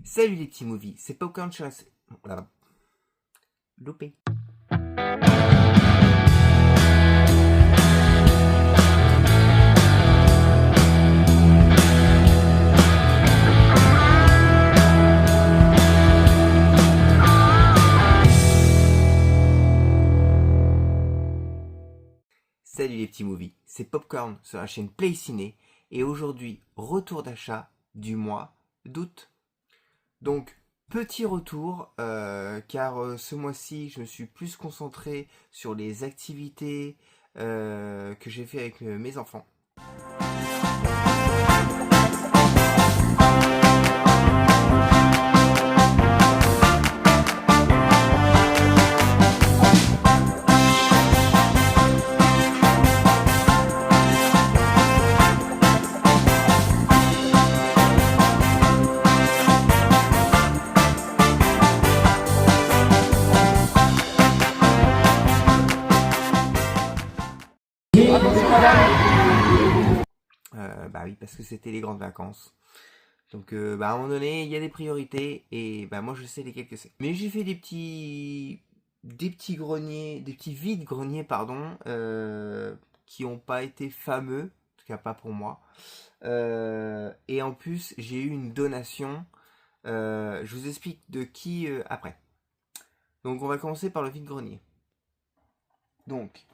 Salut les petits movies, c'est Popcorn sur la... Voilà. Loupé. Salut les petits movies, c'est Popcorn sur la chaîne Play Ciné et aujourd'hui, retour d'achat du mois d'août. Donc, petit retour, car ce mois-ci, je me suis plus concentré sur les activités que j'ai fait avec mes enfants. Bah oui, parce que c'était les grandes vacances. Donc, à un moment donné, il y a des priorités et bah moi je sais lesquelles que c'est. Mais j'ai fait des petits greniers, des petits vides greniers, pardon, qui n'ont pas été fameux, en tout cas pas pour moi. Et en plus, j'ai eu une donation. Je vous explique de qui après. Donc, on va commencer par le vide grenier. Donc,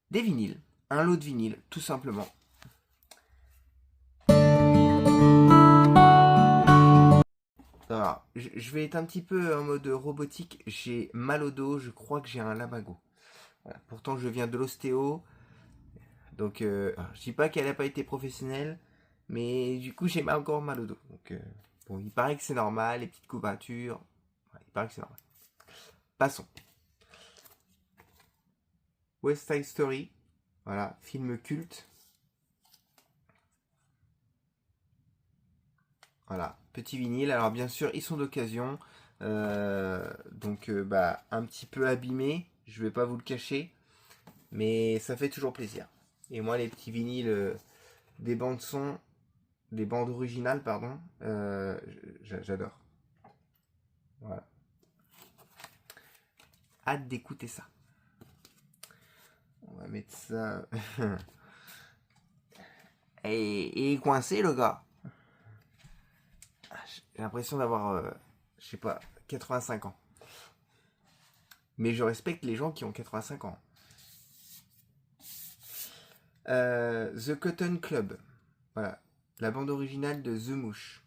des vinyles, un lot de vinyles, tout simplement. Alors, je vais être un petit peu en mode robotique. J'ai mal au dos, je crois que j'ai un lamago. Voilà. Pourtant, je viens de l'ostéo. Donc, je dis pas qu'elle n'a pas été professionnelle, mais du coup, j'ai encore mal au dos. Donc, bon, il paraît que c'est normal, les petites couvertures. Ouais, il paraît que c'est normal. Passons. West Side Story. Voilà, film culte. Voilà, petit vinyle. Alors, bien sûr, ils sont d'occasion. Donc, un petit peu abîmé. Je vais pas vous le cacher. Mais ça fait toujours plaisir. Et moi, les petits vinyles des bandes son, des bandes originales, pardon, j'adore. Voilà. Hâte d'écouter ça. On va mettre ça. Et il est coincé, le gars. J'ai l'impression d'avoir, je sais pas, 85 ans. Mais je respecte les gens qui ont 85 ans. The Cotton Club. Voilà. La bande originale de The Mouche.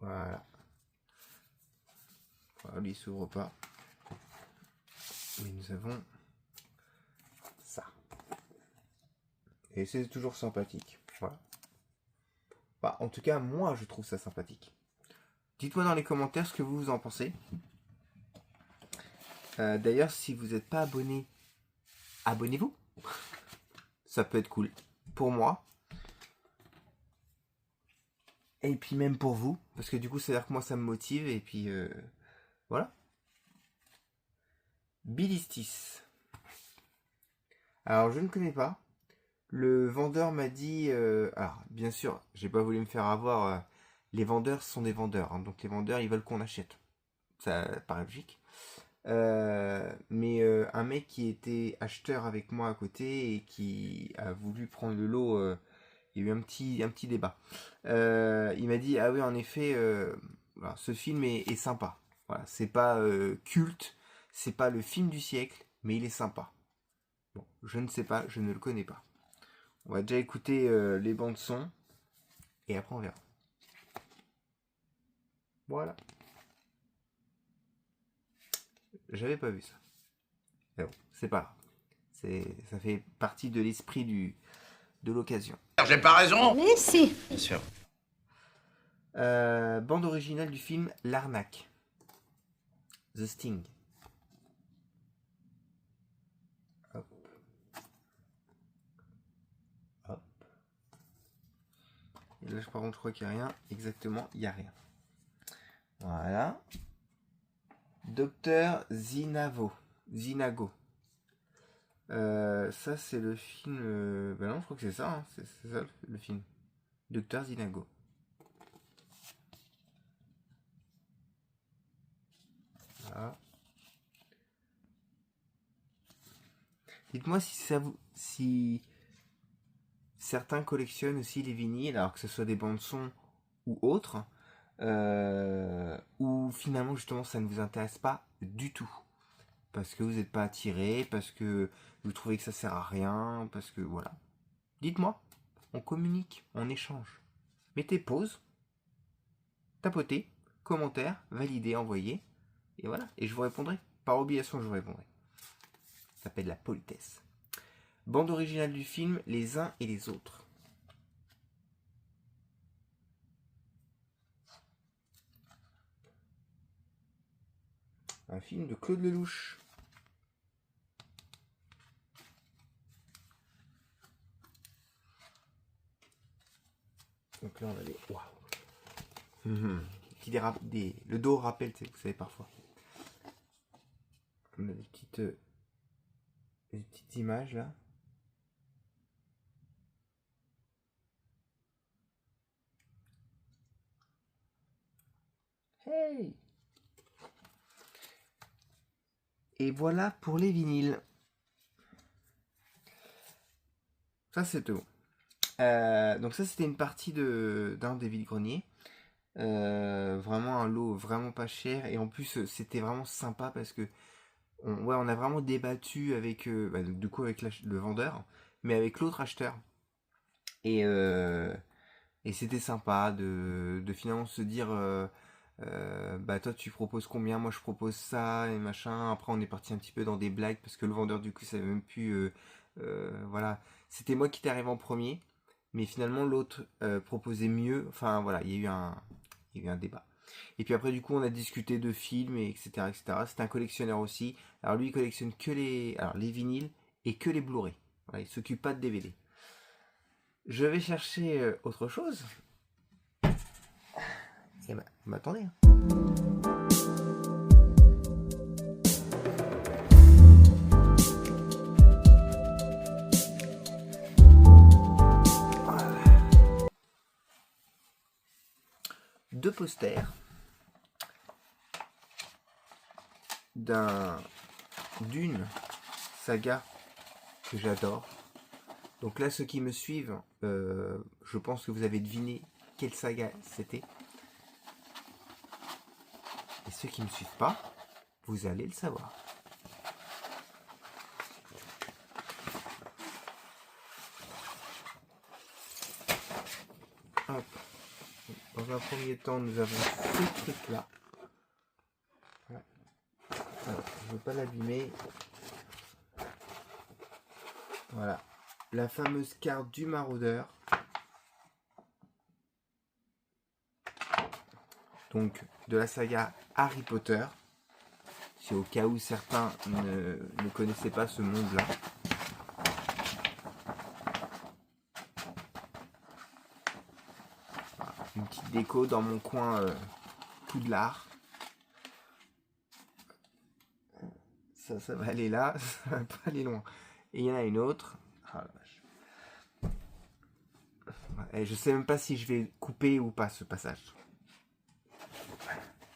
Voilà. Voilà, lui, il s'ouvre pas. Mais nous avons ça. Et c'est toujours sympathique. Voilà. Bah, en tout cas, moi, je trouve ça sympathique. Dites-moi dans les commentaires ce que vous en pensez. D'ailleurs, si vous n'êtes pas abonné, abonnez-vous. Ça peut être cool. Pour moi. Et puis même pour vous. Parce que du coup, c'est-à-dire que moi, ça me motive. Et puis, voilà. Bilistis. Alors, je ne connais pas. Le vendeur m'a dit... alors, bien sûr, j'ai pas voulu me faire avoir. Les vendeurs sont des vendeurs. Hein, donc, les vendeurs, ils veulent qu'on achète. Ça paraît logique. Mais un mec qui était acheteur avec moi à côté et qui a voulu prendre le lot, il y a eu un petit débat. Il m'a dit, ah oui, en effet, voilà, ce film est sympa. Voilà, c'est pas culte, c'est pas le film du siècle, mais il est sympa. Bon, je ne sais pas, je ne le connais pas. On va déjà écouter les bandes son et après on verra. Voilà. J'avais pas vu ça. Mais bon, c'est pas grave. Ça fait partie de l'esprit de l'occasion. J'ai pas raison. Mais si. Bien sûr. Bande originale du film L'Arnaque. The Sting. Hop. Hop. Et là, par contre, je crois qu'il n'y a rien. Exactement, il n'y a rien. Voilà. Docteur Zinavo. Zinago. Ça, c'est le film. Bah non, je crois que c'est ça. Hein. C'est ça le film. Docteur Zinago. Voilà. Dites-moi si ça vous. Si certains collectionnent aussi les vinyles, alors que ce soit des bandes son ou autres, ou finalement justement ça ne vous intéresse pas du tout. Parce que vous n'êtes pas attiré, parce que vous trouvez que ça sert à rien, parce que voilà. Dites-moi, on communique, on échange. Mettez pause, tapotez, commentaire, validez, envoyez, et voilà, et je vous répondrai. Par obligation, je vous répondrai. Ça s'appelle la politesse. Bande originale du film, Les uns et les autres. Un film de Claude Lelouch. Donc là, on a des... Waouh. Le dos rappelle, vous savez, parfois. On a des petites images, là. Hey! Et voilà pour les vinyles. Ça, c'est tout. Donc ça, c'était une partie d'un des vide-greniers. Vraiment un lot vraiment pas cher. Et en plus, c'était vraiment sympa parce que on a vraiment débattu avec, du coup, avec le vendeur, mais avec l'autre acheteur. Et, et c'était sympa de finalement se dire, bah toi tu proposes combien, moi je propose ça et machin. Après on est parti un petit peu dans des blagues parce que le vendeur du coup savait même plus, voilà, c'était moi qui étais arrivé en premier, mais finalement l'autre proposait mieux. Enfin voilà, il y a eu un débat. Et puis après du coup on a discuté de films et etc etc. C'est un collectionneur aussi. Alors lui il collectionne que les vinyles et que les Blu-ray. Voilà, il s'occupe pas de DVD. Je vais chercher autre chose. Et bah, m'attendez. Deux posters d'une saga que j'adore. Donc là, ceux qui me suivent, je pense que vous avez deviné quelle saga c'était. Et ceux qui ne me suivent pas, vous allez le savoir. Hop. Dans un premier temps, nous avons ce truc-là. Voilà. Alors, je ne veux pas l'abîmer. Voilà. La fameuse carte du maraudeur. Donc, de la saga Harry Potter. Si au cas où certains ne connaissaient pas ce monde-là. Une petite déco dans mon coin Poudlard. Ça va aller là, ça va pas aller loin. Et il y en a une autre. Oh la vache. Et je sais même pas si je vais couper ou pas ce passage.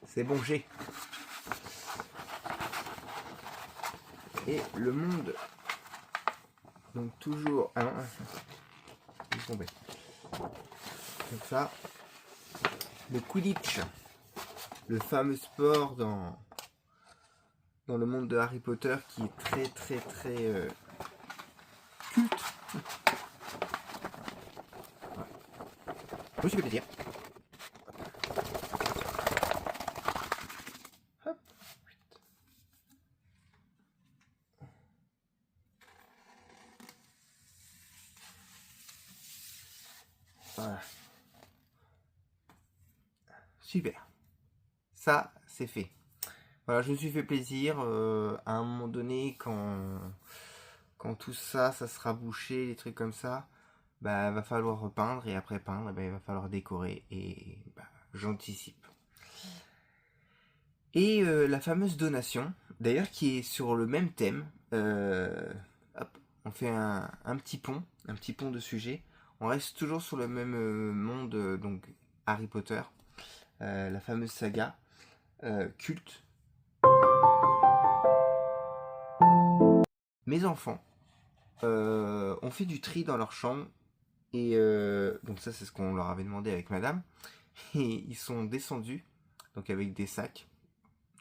C'est bon, j'ai. Et le monde. Donc toujours. Ah non, il est tombé. Comme ça. Le Quidditch. Le fameux sport dans le monde de Harry Potter qui est très très très culte. Voilà. Je me suis fait plaisir. Hop. Voilà. Super. Ça, c'est fait. Voilà, je me suis fait plaisir. À un moment donné, quand tout ça, ça sera bouché, les trucs comme ça, bah, va falloir repeindre. Et après peindre, bah, il va falloir décorer. Et bah, j'anticipe. Et la fameuse donation, d'ailleurs qui est sur le même thème. Hop, on fait un petit pont de sujet. On reste toujours sur le même monde, donc Harry Potter, la fameuse saga culte. Mes enfants ont fait du tri dans leur chambre et donc ça c'est ce qu'on leur avait demandé avec madame. Et ils sont descendus donc avec des sacs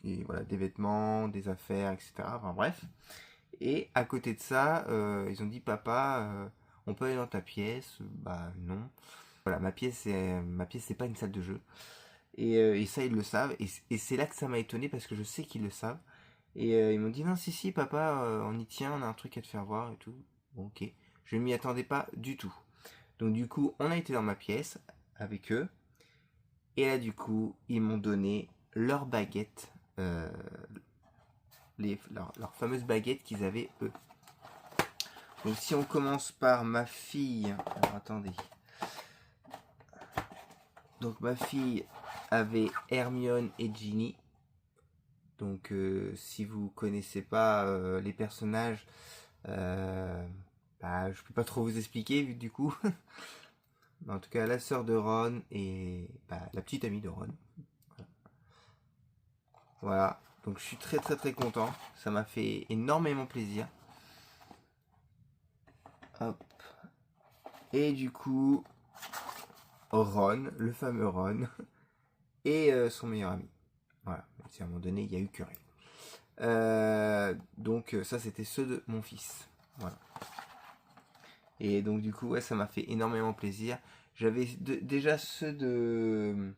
et voilà des vêtements, des affaires, etc. Enfin bref. Et à côté de ça, ils ont dit papa, on peut aller dans ta pièce? Bah non. Voilà, ma pièce c'est pas une salle de jeu. Et ça ils le savent. Et c'est là que ça m'a étonné parce que je sais qu'ils le savent. Et ils m'ont dit non si papa, on y tient, on a un truc à te faire voir et tout. Bon, ok. Je ne m'y attendais pas du tout. Donc du coup, on a été dans ma pièce avec eux. Et là du coup, ils m'ont donné leur baguette. Leur fameuse baguette qu'ils avaient eux. Donc si on commence par ma fille, alors attendez. Donc ma fille avait Hermione et Ginny. Donc si vous connaissez pas les personnages, bah, je peux pas trop vous expliquer vu du coup. En tout cas la sœur de Ron et bah, la petite amie de Ron. Voilà. Donc je suis très content. Ça m'a fait énormément plaisir. Hop. Et du coup, Ron, le fameux Ron, et son meilleur ami. Voilà. À un moment donné, il y a eu querelle. Donc ça, c'était ceux de mon fils. Voilà. Et donc du coup, ouais, ça m'a fait énormément plaisir. J'avais déjà ceux de...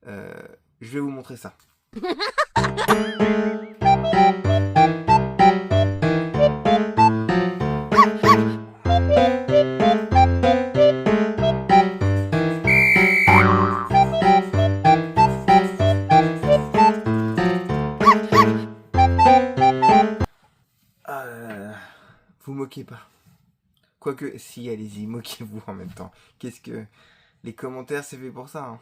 je vais vous montrer ça. Vous moquez pas. Quoique, si, allez-y, moquez-vous en même temps. Qu'est-ce que... Les commentaires, c'est fait pour ça.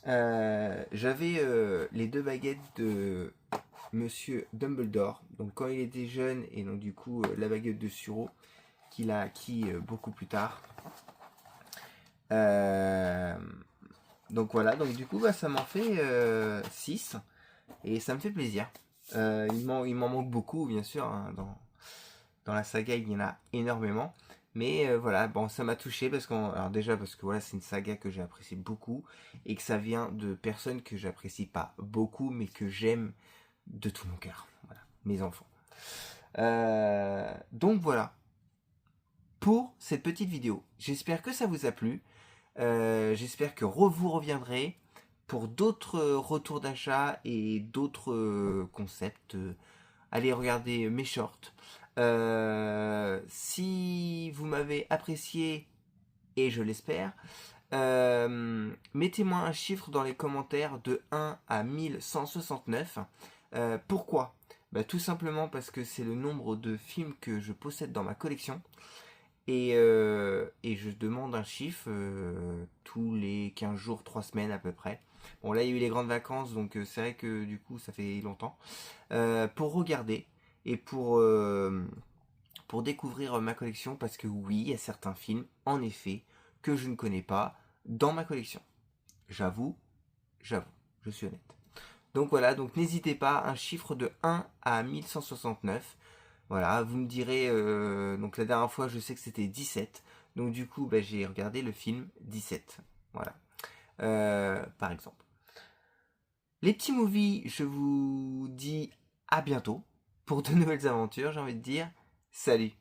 Hein. J'avais les deux baguettes de Monsieur Dumbledore. Donc quand il était jeune, et donc du coup, la baguette de Suro, qu'il a acquis beaucoup plus tard. Donc voilà, donc du coup, bah, ça m'en fait 6. Et ça me fait plaisir. Il m'en manque beaucoup, bien sûr. Hein, dans la saga, il y en a énormément. Mais voilà, bon, ça m'a touché alors déjà parce que voilà, c'est une saga que j'ai appréciée beaucoup et que ça vient de personnes que j'apprécie pas beaucoup, mais que j'aime de tout mon cœur. Voilà, mes enfants. Donc voilà pour cette petite vidéo. J'espère que ça vous a plu. J'espère que vous reviendrez pour d'autres retours d'achat et d'autres concepts. Allez regarder mes shorts. Si vous m'avez apprécié, et je l'espère, mettez-moi un chiffre dans les commentaires de 1 à 1169. Pourquoi? Bah, tout simplement parce que c'est le nombre de films que je possède dans ma collection. Et je demande un chiffre tous les 15 jours, 3 semaines à peu près. Bon là il y a eu les grandes vacances donc c'est vrai que du coup ça fait longtemps. Pour regarder et pour découvrir ma collection parce que oui, il y a certains films en effet que je ne connais pas dans ma collection. J'avoue, je suis honnête. Donc voilà, donc n'hésitez pas, un chiffre de 1 à 1169. Voilà, vous me direz, donc la dernière fois je sais que c'était 17, donc du coup bah, j'ai regardé le film 17, voilà, par exemple. Les petits movies, je vous dis à bientôt pour de nouvelles aventures, j'ai envie de dire, salut.